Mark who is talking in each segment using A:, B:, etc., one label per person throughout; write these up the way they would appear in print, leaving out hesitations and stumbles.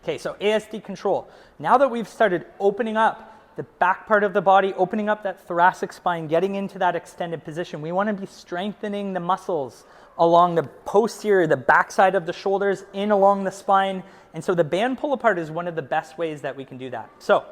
A: Okay, so ASD control. Now that we've started opening up the back part of the body, opening up that thoracic spine, getting into that extended position, we want to be strengthening the muscles along the posterior, the backside of the shoulders, in along the spine. And so the band pull apart is one of the best ways that we can do that. So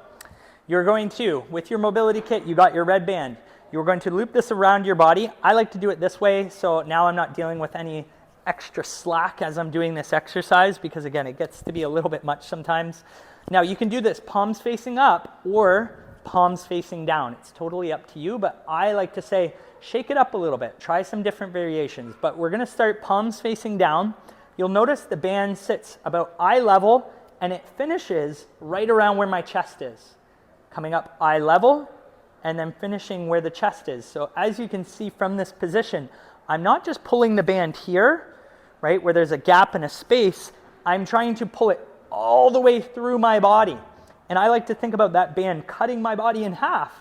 A: you're going to, with your mobility kit, you got your red band. You're going to loop this around your body. I like to do it this way, so now I'm not dealing with any extra slack as I'm doing this exercise, because again, it gets to be a little bit much sometimes. Now you can do this palms facing up or palms facing down. It's totally up to you, but I like to say shake it up a little bit. Try some different variations, but we're gonna start palms facing down. You'll notice the band sits about eye level and it finishes right around where my chest is. Coming up eye level and then finishing where the chest is. So as you can see from this position, I'm not just pulling the band here, right, where there's a gap and a space. I'm trying to pull it all the way through my body. And I like to think about that band cutting my body in half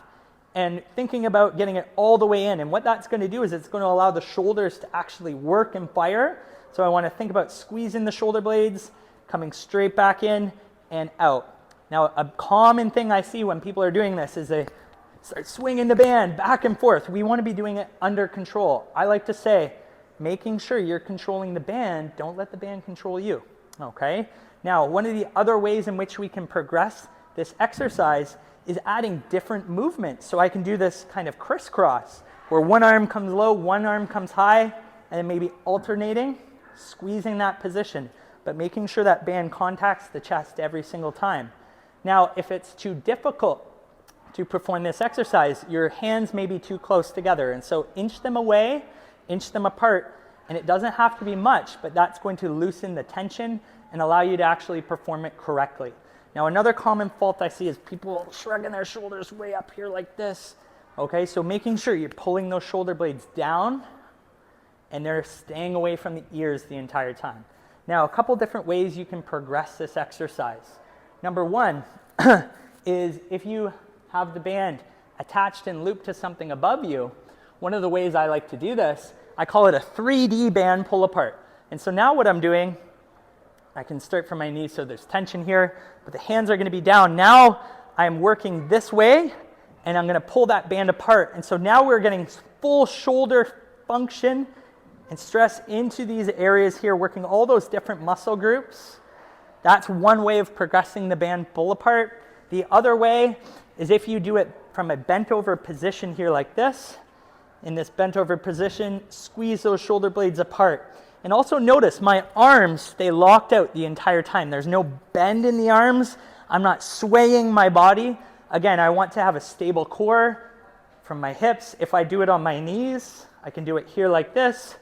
A: and thinking about getting it all the way in. And what that's going to do is it's going to allow the shoulders to actually work and fire. So I want to think about squeezing the shoulder blades, coming straight back in and out. Now, a common thing I see when people are doing this is they start swinging the band back and forth. We want to be doing it under control. I like to say, making sure you're controlling the band, don't let the band control you, okay? Now, one of the other ways in which we can progress this exercise is adding different movements. So I can do this kind of crisscross, where one arm comes low, one arm comes high, and then maybe alternating, squeezing that position, but making sure that band contacts the chest every single time. Now, if it's too difficult to perform this exercise, your hands may be too close together, and so inch them away, inch them apart, and it doesn't have to be much, but that's going to loosen the tension and allow you to actually perform it correctly. Now, another common fault I see is people shrugging their shoulders way up here like this. Okay, so making sure you're pulling those shoulder blades down and they're staying away from the ears the entire time. Now, a couple different ways you can progress this exercise. Number one is if you have the band attached and looped to something above you, one of the ways I like to do this, I call it a 3D band pull apart. And so now what I'm doing, I can start from my knees, so there's tension here, but the hands are going to be down. Now I'm working this way, and I'm going to pull that band apart. And so now we're getting full shoulder function and stress into these areas here, working all those different muscle groups. That's one way of progressing the band pull apart. The other way is if you do it from a bent over position here like this. In this bent over position, squeeze those shoulder blades apart. And also notice my arms stay locked out the entire time. There's no bend in the arms. I'm not swaying my body. Again, I want to have a stable core from my hips. If I do it on my knees, I can do it here like this.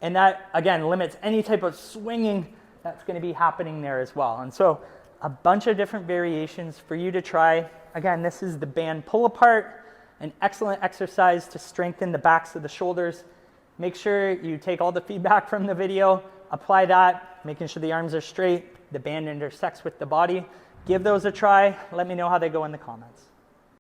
A: And that, again, limits any type of swinging that's going to be happening there as well. And so a bunch of different variations for you to try. Again, this is the band pull apart, an excellent exercise to strengthen the backs of the shoulders. Make sure you take all the feedback from the video, apply that, making sure the arms are straight, the band intersects with the body. Give those a try. Let me know how they go in the comments.